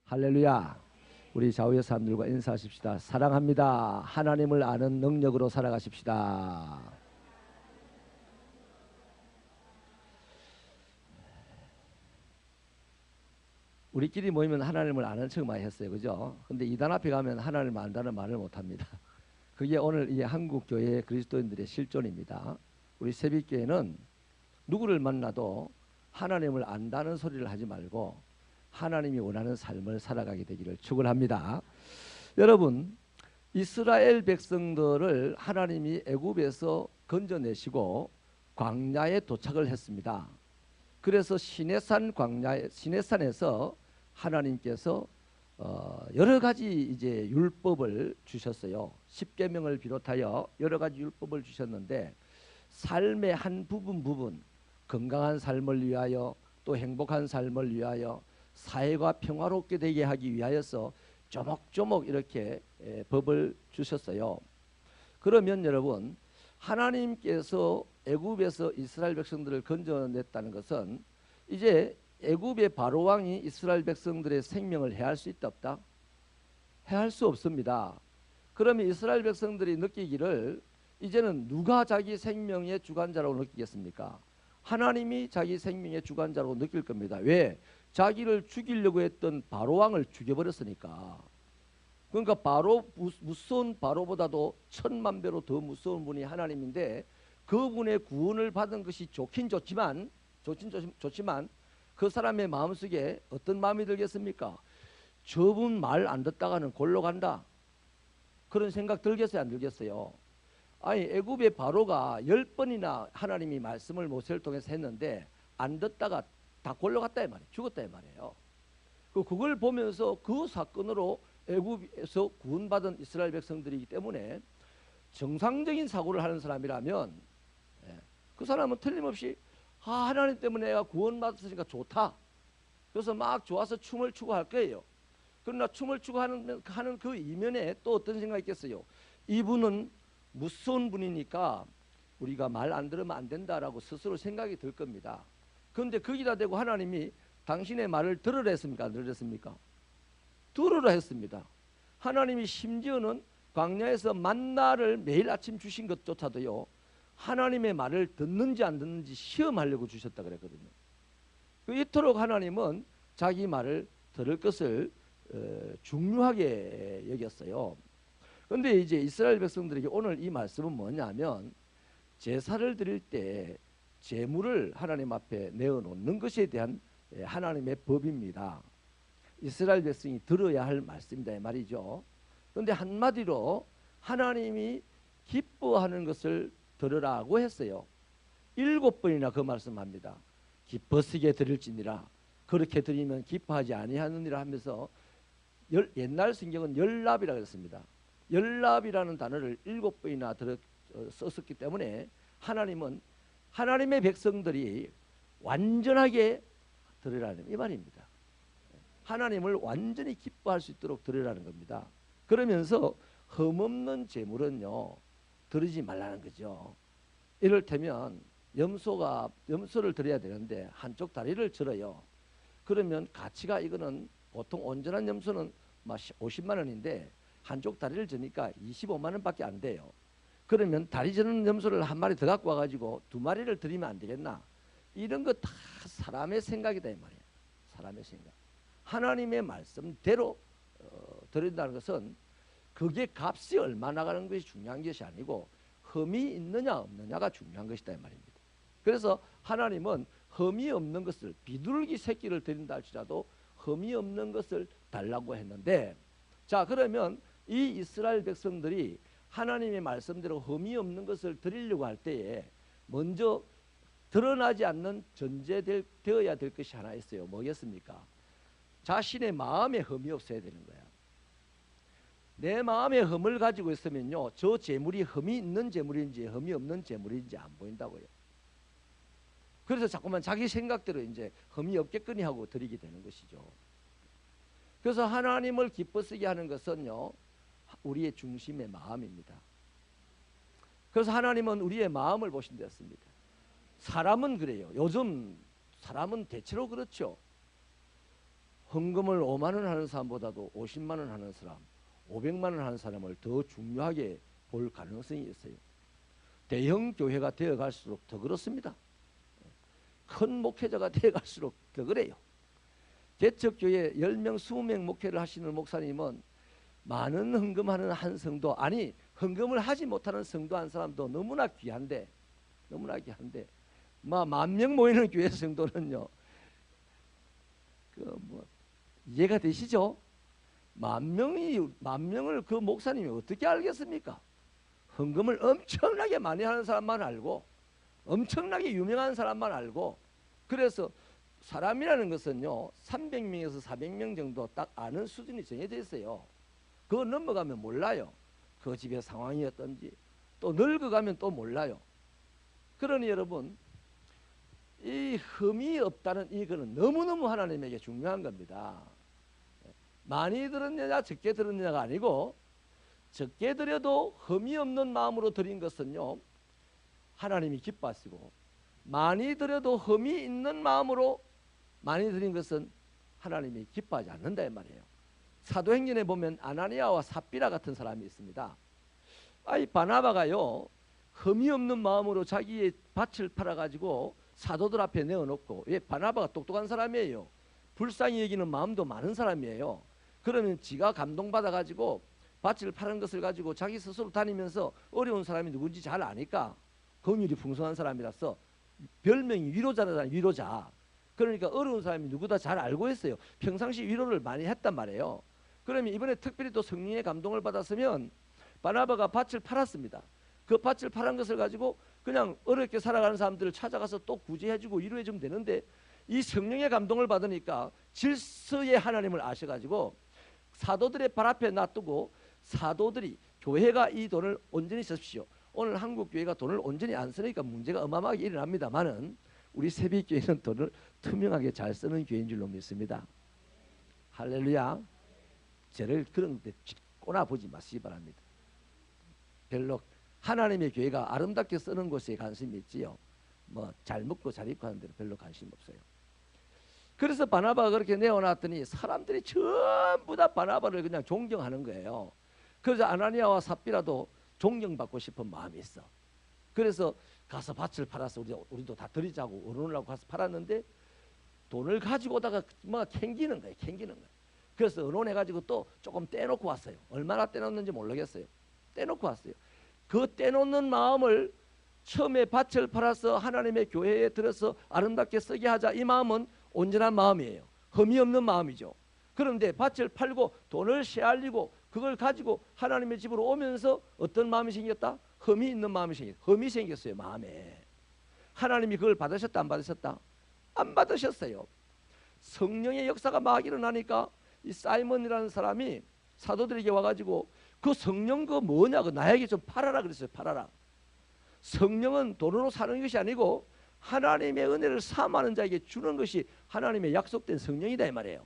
할렐루야. 우리 좌우의 사람들과 인사하십시다. 사랑합니다. 하나님을 아는 능력으로 살아가십시다. 우리끼리 모이면 하나님을 아는 척 많이 했어요. 그죠? 근데 이단 앞에 가면 하나님을 안다는 말을 못합니다. 그게 오늘 이 한국 교회 그리스도인들의 실존입니다. 우리 새벽교회는 누구를 만나도 하나님을 안다는 소리를 하지 말고 하나님이 원하는 삶을 살아가게 되기를 축원합니다. 여러분, 이스라엘 백성들을 하나님이 애굽에서 건져내시고 광야에 도착을 했습니다. 그래서 시내산에서 하나님께서 여러 가지 이제 율법을 주셨어요. 십계명을 비롯하여 여러 가지 율법을 주셨는데 삶의 한 부분 건강한 삶을 위하여 또 행복한 삶을 위하여 사회가 평화롭게 되게 하기 위하여서 조목조목 이렇게 법을 주셨어요. 그러면 여러분, 하나님께서 애굽에서 이스라엘 백성들을 건져냈다는 것은 이제 애굽의 바로 왕이 이스라엘 백성들의 생명을 해할 수 있다 없다? 해할 수 없습니다. 그러면 이스라엘 백성들이 느끼기를 이제는 누가 자기 생명의 주관자라고 느끼겠습니까? 하나님이 자기 생명의 주관자라고 느낄 겁니다. 왜? 자기를 죽이려고 했던 바로 왕을 죽여버렸으니까. 그러니까 무서운 바로보다도 1000만 배로 더 무서운 분이 하나님인데 그분의 구원을 받은 것이 좋긴 좋지만 그 사람의 마음속에 어떤 마음이 들겠습니까? 저분 말 안 듣다가는 골로 간다. 그런 생각 들겠어요, 안 들겠어요? 아니, 애굽의 바로가 10번이나 하나님이 말씀을 모세를 통해서 했는데 안 듣다가 다 골로 갔다 이 말이에요. 죽었다 이 말이에요. 그걸 보면서 그 사건으로 애굽에서 구원받은 이스라엘 백성들이기 때문에 정상적인 사고를 하는 사람이라면 그 사람은 틀림없이 하나님 때문에 내가 구원받았으니까 좋다. 그래서 막 좋아서 춤을 추고 할 거예요. 그러나 춤을 추고 하는 그 이면에 또 어떤 생각이 있겠어요? 이분은 무서운 분이니까 우리가 말 안 들으면 안 된다라고 스스로 생각이 들 겁니다. 그런데 거기다 대고 하나님이 당신의 말을 들으라 했습니까? 안 들으랬습니까? 들으라 했습니다. 하나님이 심지어는 광야에서 만나를 매일 아침 주신 것조차도요, 하나님의 말을 듣는지 안 듣는지 시험하려고 주셨다 그랬거든요. 이토록 하나님은 자기 말을 들을 것을 중요하게 여겼어요. 그런데 이제 이스라엘 백성들에게 오늘 이 말씀은 뭐냐면 제사를 드릴 때 제물을 하나님 앞에 내어놓는 것에 대한 하나님의 법입니다. 이스라엘 백성이 들어야 할 말씀이다 이 말이죠. 그런데 한마디로 하나님이 기뻐하는 것을 들으라고 했어요. 7번이나 그 말씀합니다. 기뻐쓰게 드릴지니라. 그렇게 드리면 기뻐하지 아니하느니라 하면서 옛날 성경은 열납이라고 했습니다. 열납이라는 단어를 7번이나 썼기 때문에 하나님은 하나님의 백성들이 완전하게 들으라는 이 말입니다. 하나님을 완전히 기뻐할 수 있도록 들으라는 겁니다. 그러면서 흠없는 제물은요 드리지 말라는 거죠. 이를테면 염소를 드려야 되는데 한쪽 다리를 절어요. 그러면 가치가 이거는 보통 온전한 염소는 50만 원인데 한쪽 다리를 저니까 25만 원밖에 안 돼요. 그러면 다리 저는 염소를 한 마리 더 갖고 와가지고 2마리를 드리면 안 되겠나? 이런 거 다 사람의 생각이다 이 말이에요. 사람의 생각. 하나님의 말씀대로 드린다는 것은 그게 값이 얼마 나가는 것이 중요한 것이 아니고 흠이 있느냐 없느냐가 중요한 것이다 이 말입니다. 그래서 하나님은 흠이 없는 것을, 비둘기 새끼를 드린다 할지라도 흠이 없는 것을 달라고 했는데, 자 그러면 이 이스라엘 백성들이 하나님의 말씀대로 흠이 없는 것을 드리려고 할 때에 먼저 드러나지 않는 전제되어야 될 것이 하나 있어요. 뭐겠습니까? 자신의 마음에 흠이 없어야 되는 거야. 내 마음에 흠을 가지고 있으면요, 저 재물이 흠이 있는 재물인지 흠이 없는 재물인지 안 보인다고요. 그래서 자꾸만 자기 생각대로 이제 흠이 없겠거니 하고 드리게 되는 것이죠. 그래서 하나님을 기뻐쓰게 하는 것은요, 우리의 중심의 마음입니다. 그래서 하나님은 우리의 마음을 보신다 했습니다. 사람은 그래요. 요즘 사람은 대체로 그렇죠. 헌금을 5만 원 하는 사람보다도 50만 원 하는 사람, 500만 원 하는 사람을 더 중요하게 볼 가능성이 있어요. 대형 교회가 되어갈수록 더 그렇습니다. 큰 목회자가 되어갈수록 더 그래요. 개척교회 10명, 20명 목회를 하시는 목사님은 많은 헌금하는 한 성도, 아니 헌금을 하지 못하는 성도 한 사람도 너무나 귀한데 만 명 모이는 교회 성도는요, 이해가 되시죠? 만 명을 그 목사님이 어떻게 알겠습니까? 헌금을 엄청나게 많이 하는 사람만 알고, 엄청나게 유명한 사람만 알고. 그래서 사람이라는 것은요 300명에서 400명 정도 딱 아는 수준이 정해져 있어요. 그거 넘어가면 몰라요. 그 집의 상황이 어떤지. 또 늙어가면 또 몰라요. 그러니 여러분, 이 흠이 없다는 이거는 너무너무 하나님에게 중요한 겁니다. 많이 들었느냐 적게 들었느냐가 아니고, 적게 드려도 흠이 없는 마음으로 드린 것은요 하나님이 기뻐하시고, 많이 드려도 흠이 있는 마음으로 많이 드린 것은 하나님이 기뻐하지 않는다 이 말이에요. 사도행전에 보면 아나니아와 삽비라 같은 사람이 있습니다. 이 바나바가요 흠이 없는 마음으로 자기의 밭을 팔아가지고 사도들 앞에 내어놓고, 바나바가 똑똑한 사람이에요. 불쌍히 여기는 마음도 많은 사람이에요. 그러면 지가 감동받아가지고 밭을 파는 것을 가지고 자기 스스로 다니면서 어려운 사람이 누군지 잘 아니까, 긍휼이 풍성한 사람이라서 별명이 위로자라잖아요. 위로자. 그러니까 어려운 사람이 누구다 잘 알고 있어요. 평상시 위로를 많이 했단 말이에요. 그러면 이번에 특별히 또 성령의 감동을 받았으면 바나바가 밭을 팔았습니다. 그 밭을 파는 것을 가지고 그냥 어렵게 살아가는 사람들을 찾아가서 또 구제해주고 위로해주면 되는데, 이 성령의 감동을 받으니까 질서의 하나님을 아셔가지고 사도들의 발 앞에 놔두고, 사도들이 교회가 이 돈을 온전히 쓰십시오. 오늘 한국 교회가 돈을 온전히 안 쓰니까 문제가 어마어마하게 일어납니다만은, 우리 새벽교회는 돈을 투명하게 잘 쓰는 교회인 줄로 믿습니다. 할렐루야. 저를 그런 데 꼬나보지 마시기 바랍니다. 별로 하나님의 교회가 아름답게 쓰는 곳에 관심이 있지요, 잘 먹고 잘 입고 하는 데는 별로 관심 없어요. 그래서 바나바가 그렇게 내어놨더니 사람들이 전부 다 바나바를 그냥 존경하는 거예요. 그래서 아나니아와 삽비라도 존경받고 싶은 마음이 있어. 그래서 가서 밭을 팔아서 우리도 다 드리자고 의논하고 가서 팔았는데, 돈을 가지고 오다가 캥기는 거예요. 그래서 의논해가지고 또 조금 떼놓고 왔어요. 얼마나 떼놓는지 모르겠어요. 떼놓고 왔어요. 그 떼놓는 마음을, 처음에 밭을 팔아서 하나님의 교회에 들어서 아름답게 쓰게 하자, 이 마음은 온전한 마음이에요. 흠이 없는 마음이죠. 그런데 밭을 팔고 돈을 sheal리고 그걸 가지고 하나님의 집으로 오면서 어떤 마음이 생겼다? 흠이 있는 마음이 흠이 생겼어요. 마음에. 하나님이 그걸 받으셨다 안 받으셨다? 안 받으셨어요. 성령의 역사가 막 일어나니까 이 사이먼이라는 사람이 사도들에게 와가지고 그 성령 그 뭐냐, 그 나에게 좀 팔아라 그랬어요. 팔아라. 성령은 돈으로 사는 것이 아니고 하나님의 은혜를 사모하는 자에게 주는 것이 하나님의 약속된 성령이다 이 말이에요.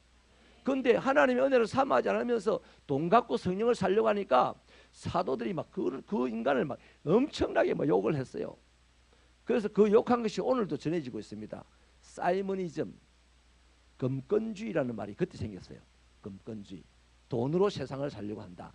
그런데 하나님의 은혜를 사모하지 않으면서 돈 갖고 성령을 살려고 하니까 사도들이 막 그 인간을 막 엄청나게 막 욕을 했어요. 그래서 그 욕한 것이 오늘도 전해지고 있습니다. 사이머니즘, 금권주의라는 말이 그때 생겼어요. 금권주의. 돈으로 세상을 살려고 한다.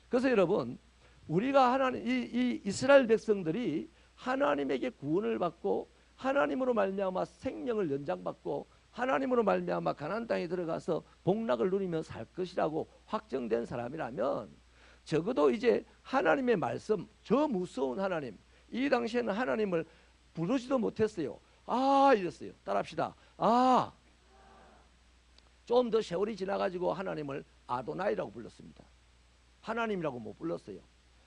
그래서 여러분, 우리가 하나님, 이 이스라엘 백성들이 하나님에게 구원을 받고 하나님으로 말미암아 생명을 연장받고 하나님으로 말미암아 가나안 땅에 들어가서 복락을 누리며 살 것이라고 확정된 사람이라면, 적어도 이제 하나님의 말씀, 저 무서운 하나님, 이 당시에는 하나님을 부르지도 못했어요. 이랬어요. 따라합시다. 좀 더 세월이 지나가지고 하나님을 아도나이라고 불렀습니다. 하나님이라고 못 불렀어요.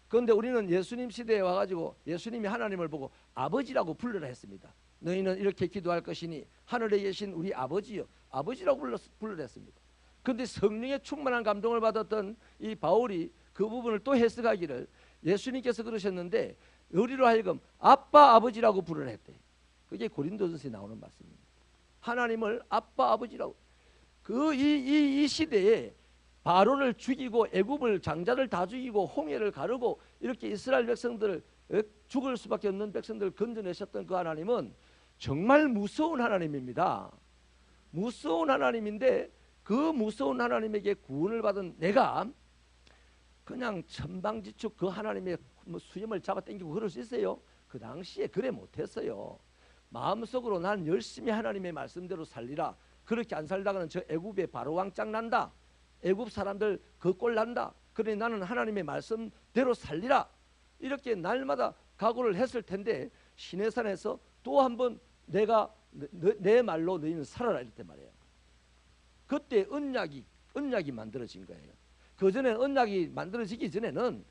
그런데 우리는 예수님 시대에 와가지고 예수님이 하나님을 보고 아버지라고 불러라 했습니다. 너희는 이렇게 기도할 것이니 하늘에 계신 우리 아버지여, 아버지라고 불러라 했습니다. 그런데 성령의 충만한 감동을 받았던 이 바울이 그 부분을 또 해석하기를, 예수님께서 그러셨는데 우리로 하여금 아빠 아버지라고 부르라 했대. 그게 고린도전서에 나오는 말씀입니다. 하나님을 아빠 아버지라고. 이 시대에 바로를 죽이고 애굽을 장자를 다 죽이고 홍해를 가르고 이렇게 이스라엘 백성들을, 죽을 수밖에 없는 백성들을 건져내셨던 그 하나님은 정말 무서운 하나님입니다. 무서운 하나님인데 그 무서운 하나님에게 구원을 받은 내가 그냥 천방지축 그 하나님의 뭐 수염을 잡아당기고 그럴 수 있어요? 그 당시에 그래 못했어요. 마음속으로 난 열심히 하나님의 말씀대로 살리라. 그렇게 안 살다가는 저 애굽에 바로 왕짱 난다. 애굽 사람들 그 꼴 난다. 그러니 나는 하나님의 말씀대로 살리라. 이렇게 날마다 각오를 했을 텐데 시내산에서 또 한 번 내가 내 말로 너희는 살아라 이랬단 말이에요. 그때 언약이 만들어진 거예요. 그 전에 언약이 만들어지기 전에는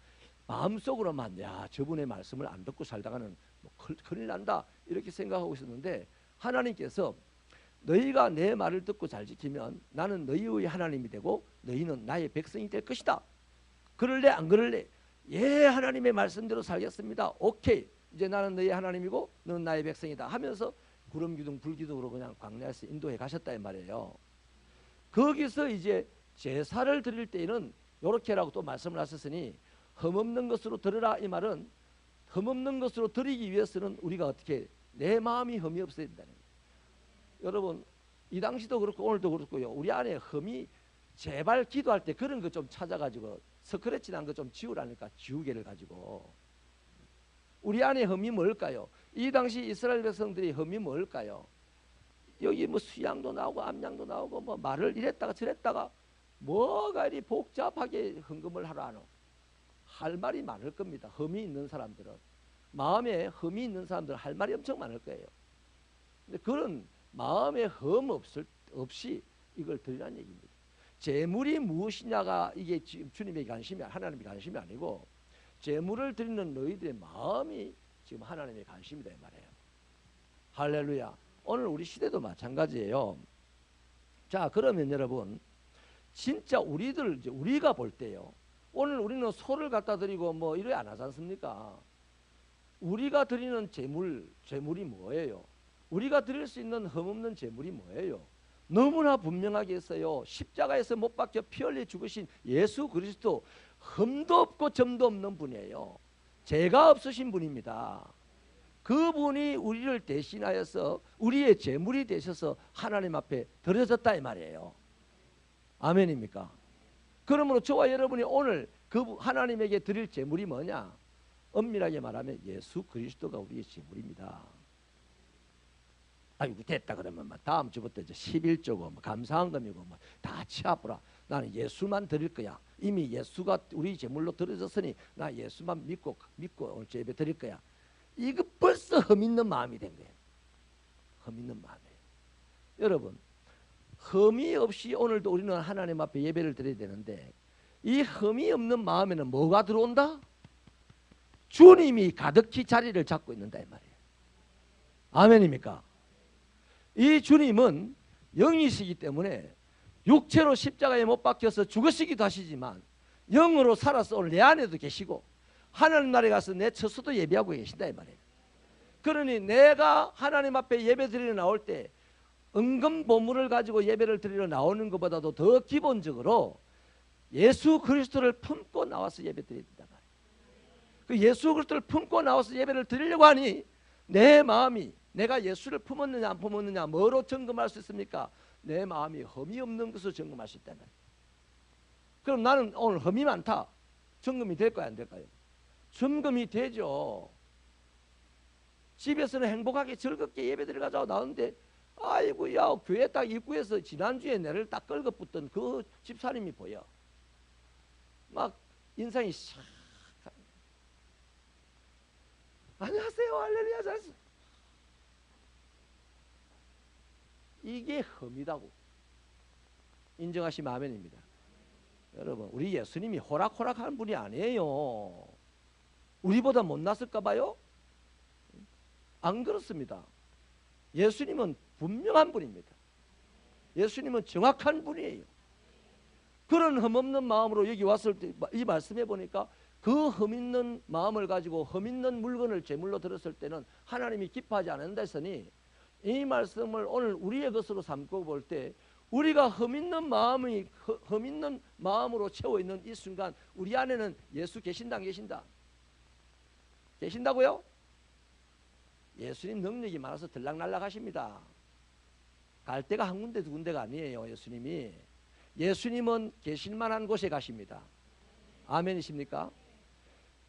마음속으로만 야 저분의 말씀을 안 듣고 살다가는 뭐 큰일 난다 이렇게 생각하고 있었는데 하나님께서 너희가 내 말을 듣고 잘 지키면 나는 너희의 하나님이 되고 너희는 나의 백성이 될 것이다. 그럴래 안 그럴래? 예, 하나님의 말씀대로 살겠습니다. 오케이. 이제 나는 너희 하나님이고 너는 나의 백성이다 하면서 구름 기둥 불 기둥으로 그냥 광야에서 인도해 가셨다 이 말이에요. 거기서 이제 제사를 드릴 때에는 요렇게라고 또 말씀을 하셨으니 흠없는 것으로 드리라 이 말은 흠없는 것으로 드리기 위해서는 우리가 어떻게 내 마음이 흠이 없어야 된다는 거예요. 여러분 이 당시도 그렇고 오늘도 그렇고요. 우리 안에 흠이 제발 기도할 때 그런 거 좀 찾아가지고 스크래치 난 거 좀 지우라니까 지우개를 가지고 우리 안에 흠이 뭘까요? 이 당시 이스라엘 백성들이 흠이 뭘까요? 여기 뭐 수양도 나오고 암양도 나오고 뭐 말을 이랬다가 저랬다가 뭐가 이리 복잡하게 헌금을 하러 하노? 할 말이 많을 겁니다. 흠이 있는 사람들은 마음에 흠이 있는 사람들은 할 말이 엄청 많을 거예요. 근데 그런 마음에 흠 없이 이걸 드리라는 얘기입니다. 재물이 무엇이냐가 이게 지금 주님의 관심이 하나님의 관심이 아니고 재물을 드리는 너희들의 마음이 지금 하나님의 관심이다 이 말이에요. 할렐루야. 오늘 우리 시대도 마찬가지예요. 자 그러면 여러분 진짜 우리가 볼 때요. 오늘 우리는 소를 갖다 드리고 뭐 이래 안 하지 않습니까? 우리가 드리는 재물이 뭐예요? 우리가 드릴 수 있는 흠없는 재물이 뭐예요? 너무나 분명하게 했어요. 십자가에서 못 박혀 피 흘려 죽으신 예수 그리스도 흠도 없고 점도 없는 분이에요. 죄가 없으신 분입니다. 그분이 우리를 대신하여서 우리의 재물이 되셔서 하나님 앞에 드려졌다 이 말이에요. 아멘입니까? 그러므로 저와 여러분이 오늘 그 하나님에게 드릴 재물이 뭐냐? 엄밀하게 말하면 예수 그리스도가 우리의 재물입니다. 아이고 됐다 그러면 다음 주부터 이제 11조고 뭐 감사한금이고 뭐 다 치아부라. 나는 예수만 드릴 거야. 이미 예수가 우리 제물로 드려졌으니 나 예수만 믿고 오늘 예배 드릴 거야. 이거 벌써 흠 있는 마음이 된 거예요. 흠 있는 마음이에요. 여러분 흠이 없이 오늘도 우리는 하나님 앞에 예배를 드려야 되는데 이 흠이 없는 마음에는 뭐가 들어온다? 주님이 가득히 자리를 잡고 있는다 이 말이에요. 아멘입니까? 이 주님은 영이시기 때문에 육체로 십자가에 못 박혀서 죽으시기도 하시지만 영으로 살아서 오늘 내 안에도 계시고 하나님 나라에 가서 내 처소도 예배하고 계신다 이 말이에요. 그러니 내가 하나님 앞에 예배 드리러 나올 때 은금 보물을 가지고 예배를 드리러 나오는 것보다도 더 기본적으로 예수 그리스도를 품고 나와서 예배 드려야 된단 말이에요. 그 예수 그리스도를 품고 나와서 예배를 드리려고 하니 내 마음이 내가 예수를 품었느냐 안 품었느냐 뭐로 점검할 수 있습니까? 내 마음이 흠이 없는 것으로 점검할 수 있다는 거예요. 그럼 나는 오늘 흠이 많다. 점검이 될까요 안 될까요? 점검이 되죠. 집에서는 행복하게 즐겁게 예배 드려가자고 나오는데 아이고 야 교회 딱 입구에서 지난주에 내를 딱 끌고붙던 그 집사님이 보여. 막 인상이 샥 안녕하세요 할렐루야 잘했어. 이게 흠이다고 인정하시면 아멘입니다. 여러분 우리 예수님이 호락호락한 분이 아니에요. 우리보다 못났을까 봐요? 안 그렇습니다. 예수님은 분명한 분입니다. 예수님은 정확한 분이에요. 그런 흠없는 마음으로 여기 왔을 때 이 말씀해 보니까 그 흠 있는 마음을 가지고 흠 있는 물건을 제물로 들었을 때는 하나님이 기뻐하지 않는다 했으니 이 말씀을 오늘 우리의 것으로 삼고 볼 때 우리가 흠 있는 마음으로 채워 있는 이 순간 우리 안에는 예수 계신다 안 계신다? 계신다고요? 예수님 능력이 많아서 들락날락 하십니다. 갈 데가 한 군데 두 군데가 아니에요. 예수님이. 예수님은 계실 만한 곳에 가십니다. 아멘이십니까?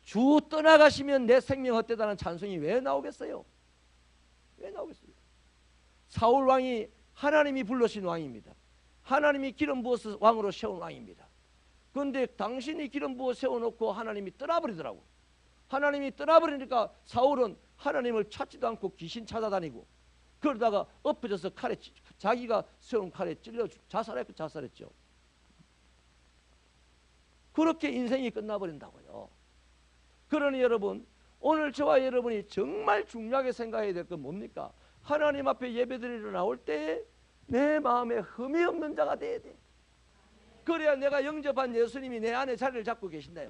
주 떠나가시면 내 생명 헛되다는 찬송이 왜 나오겠어요? 왜 나오겠어요? 사울 왕이 하나님이 불러신 왕입니다. 하나님이 기름 부어서 왕으로 세운 왕입니다. 그런데 당신이 기름 부어 세워놓고 하나님이 떠나버리더라고. 하나님이 떠나버리니까 사울은 하나님을 찾지도 않고 귀신 찾아다니고, 그러다가 엎어져서 칼에, 자기가 세운 칼에 찔려 자살했죠. 그렇게 인생이 끝나버린다고요. 그러니 여러분, 오늘 저와 여러분이 정말 중요하게 생각해야 될 건 뭡니까? 하나님 앞에 예배드리러 나올 때 내 마음에 흠이 없는 자가 돼야 돼. 그래야 내가 영접한 예수님이 내 안에 자리를 잡고 계신다 이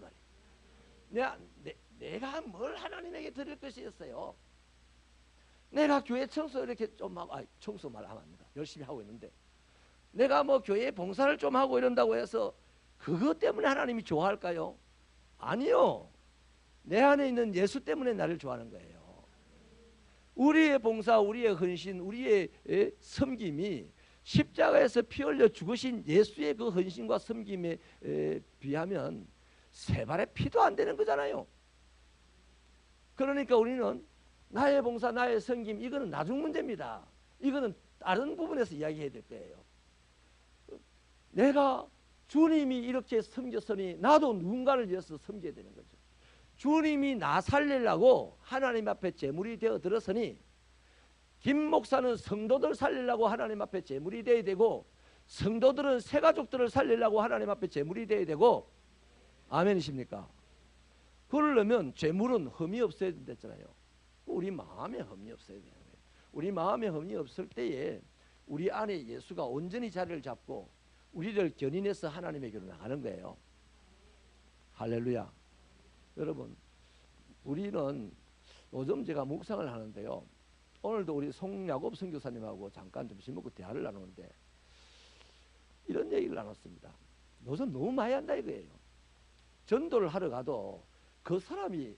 말이에요. 내가 뭘 하나님에게 드릴 것이 있어요. 내가 교회 청소 이렇게 좀 하고, 청소 말하면 안 됩니다. 열심히 하고 있는데, 내가 뭐 교회 봉사를 좀 하고 이런다고 해서 그것 때문에 하나님이 좋아할까요? 아니요. 내 안에 있는 예수 때문에 나를 좋아하는 거예요. 우리의 봉사, 우리의 헌신, 우리의 섬김이 십자가에서 피 흘려 죽으신 예수의 그 헌신과 섬김에 비하면 세 발의 피도 안 되는 거잖아요. 그러니까 우리는 나의 봉사, 나의 섬김, 이거는 나중 문제입니다. 이거는 다른 부분에서 이야기해야 될 거예요. 내가 주님이 이렇게 섬겼으니 나도 누군가를 위해서 섬겨야 되는 거죠. 주님이 나 살리려고 하나님 앞에 제물이 되어 들었으니, 김 목사는 성도들 살리려고 하나님 앞에 제물이 되어야 되고, 성도들은 새 가족들을 살리려고 하나님 앞에 제물이 되어야 되고, 아멘이십니까? 그러려면 제물은 흠이 없어야 된다잖아요. 우리 마음에 흠이 없어야 되는 거예요. 우리 마음에 흠이 없을 때에 우리 안에 예수가 온전히 자리를 잡고 우리를 견인해서 하나님에게로 나가는 거예요. 할렐루야. 여러분, 우리는 요즘 제가 묵상을 하는데요, 오늘도 우리 송야곱 선교사님하고 잠깐 점심 먹고 대화를 나누는데 이런 얘기를 나눴습니다. 요즘 너무 많이 한다 이거예요. 전도를 하러 가도 그 사람이,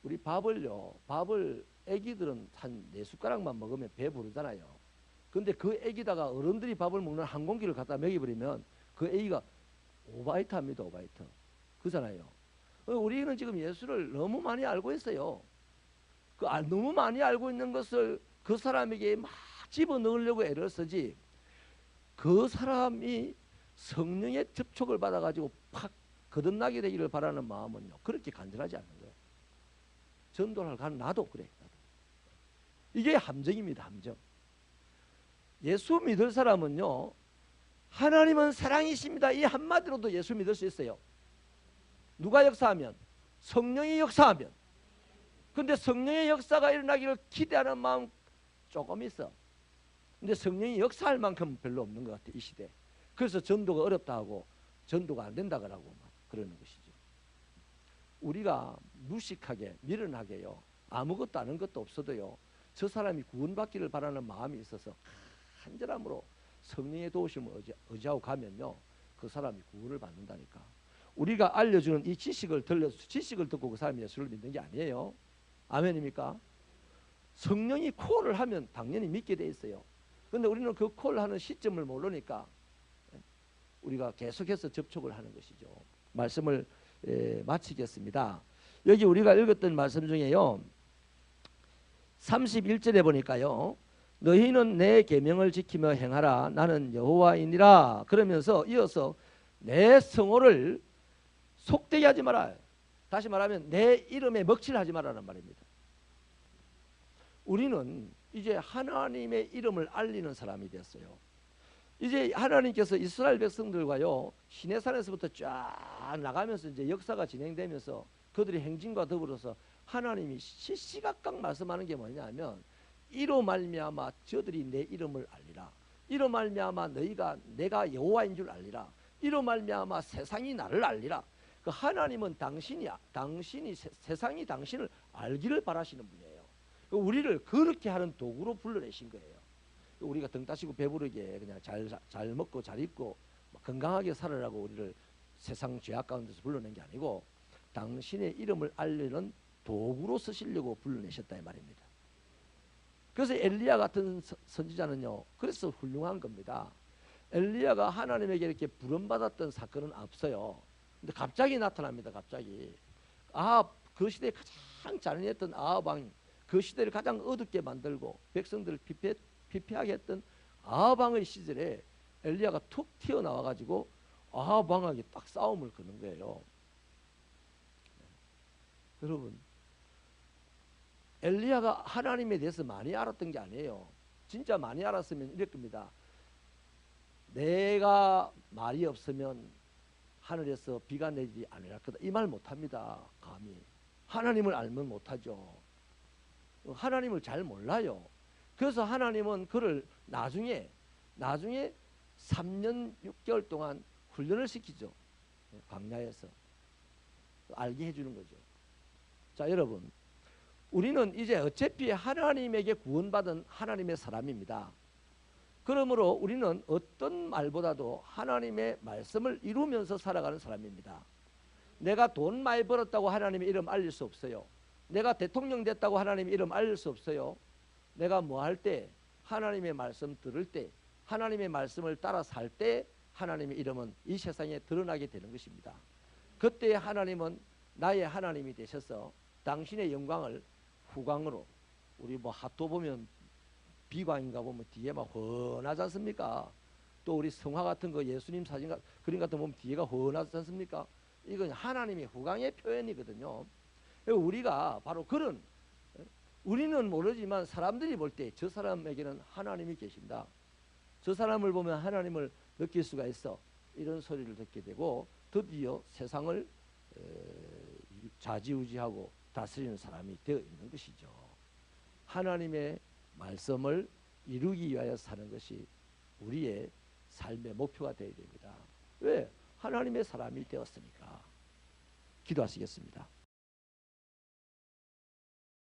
우리 밥을 애기들은 한 4숟가락만 먹으면 배부르잖아요. 근데 그 애기다가 어른들이 밥을 먹는 한 공기를 갖다 먹여버리면 그 애기가 오바이트 합니다. 오바이트. 그잖아요. 우리는 지금 예수를 너무 많이 알고 있어요. 너무 많이 알고 있는 것을 그 사람에게 막 집어넣으려고 애를 쓰지, 그 사람이 성령의 접촉을 받아가지고 팍 거듭나게 되기를 바라는 마음은요, 그렇게 간절하지 않는 거예요. 전도를 가는 나도 그래. 이게 함정입니다. 함정. 예수 믿을 사람은요, 하나님은 사랑이십니다, 이 한마디로도 예수 믿을 수 있어요. 누가 역사하면? 성령이 역사하면. 근데 성령의 역사가 일어나기를 기대하는 마음 조금 있어. 근데 성령이 역사할 만큼 별로 없는 것 같아, 이 시대. 그래서 전도가 어렵다 하고 전도가 안 된다 그러고 막 그러는 것이죠. 우리가 무식하게 미련하게요, 아무것도 아는 것도 없어도요, 저 사람이 구원받기를 바라는 마음이 있어서 간절함으로 성령의 도우심을 의지하고 가면요, 그 사람이 구원을 받는다니까. 우리가 알려주는 이 지식을 듣고 그 사람이 예수를 믿는 게 아니에요. 아멘입니까? 성령이 콜을 하면 당연히 믿게 돼 있어요. 그런데 우리는 그 콜을 하는 시점을 모르니까 우리가 계속해서 접촉을 하는 것이죠. 말씀을 마치겠습니다. 여기 우리가 읽었던 말씀 중에요, 31절에 보니까요, 너희는 내 계명을 지키며 행하라, 나는 여호와이니라. 그러면서 이어서 내 성호를 속되게 하지 마라. 다시 말하면 내 이름에 먹칠하지 마라는 말입니다. 우리는 이제 하나님의 이름을 알리는 사람이 됐어요. 이제 하나님께서 이스라엘 백성들과요, 시내산에서부터 쫙 나가면서 이제 역사가 진행되면서 그들의 행진과 더불어서 하나님이 시시각각 말씀하는 게 뭐냐면, 이로 말미암아 저들이 내 이름을 알리라. 이로 말미암아 내가 여호와인 줄 알리라. 이로 말미암아 세상이 나를 알리라. 그 하나님은 세상이 당신을 알기를 바라시는 분이에요. 우리를 그렇게 하는 도구로 불러내신 거예요. 우리가 등 따시고 배부르게 그냥 잘 먹고 잘 입고 건강하게 살아라고 우리를 세상 죄악 가운데서 불러낸 게 아니고, 당신의 이름을 알리는 도구로 쓰시려고 불러내셨다 이 말입니다. 그래서 엘리야 같은 선지자는요, 그래서 훌륭한 겁니다. 엘리야가 하나님에게 이렇게 부름받았던 사건은 없어요. 근데 갑자기 나타납니다. 갑자기 아합, 그 시대에 가장 잔인했던 아합 왕, 그 시대를 가장 어둡게 만들고 백성들을 피폐하게 했던 아합 왕의 시절에 엘리야가 툭 튀어나와 가지고 아합 왕에게 딱 싸움을 거는 거예요. 여러분, 엘리야가 하나님에 대해서 많이 알았던 게 아니에요. 진짜 많이 알았으면 이럴 겁니다. 내가 말이 없으면 하늘에서 비가 내리지 않을 거다. 이 말 못합니다. 감히. 하나님을 알면 못하죠. 하나님을 잘 몰라요. 그래서 하나님은 그를 나중에 3년 6개월 동안 훈련을 시키죠. 광야에서. 알게 해주는 거죠. 자, 여러분, 우리는 이제 어차피 하나님에게 구원받은 하나님의 사람입니다. 그러므로 우리는 어떤 말보다도 하나님의 말씀을 이루면서 살아가는 사람입니다. 내가 돈 많이 벌었다고 하나님의 이름 알릴 수 없어요. 내가 대통령 됐다고 하나님의 이름 알릴 수 없어요. 내가 뭐 할 때, 하나님의 말씀 들을 때, 하나님의 말씀을 따라 살 때 하나님의 이름은 이 세상에 드러나게 되는 것입니다. 그때 하나님은 나의 하나님이 되셔서 당신의 영광을 후광으로, 우리 뭐 핫도 보면 비광인가 보면 뒤에 막 훤하지 않습니까? 또 우리 성화 같은 거 예수님 사진 그림 같은 거 보면 뒤에가 훤하지 않습니까? 이건 하나님의 후광의 표현이거든요. 우리가 바로 그런, 우리는 모르지만 사람들이 볼 때 저 사람에게는 하나님이 계신다, 저 사람을 보면 하나님을 느낄 수가 있어, 이런 소리를 듣게 되고 드디어 세상을 좌지우지하고 다스리는 사람이 되어 있는 것이죠. 하나님의 말씀을 이루기 위하여 사는 것이 우리의 삶의 목표가 되어야 됩니다. 왜? 하나님의 사람이 되었으니까. 기도하시겠습니다.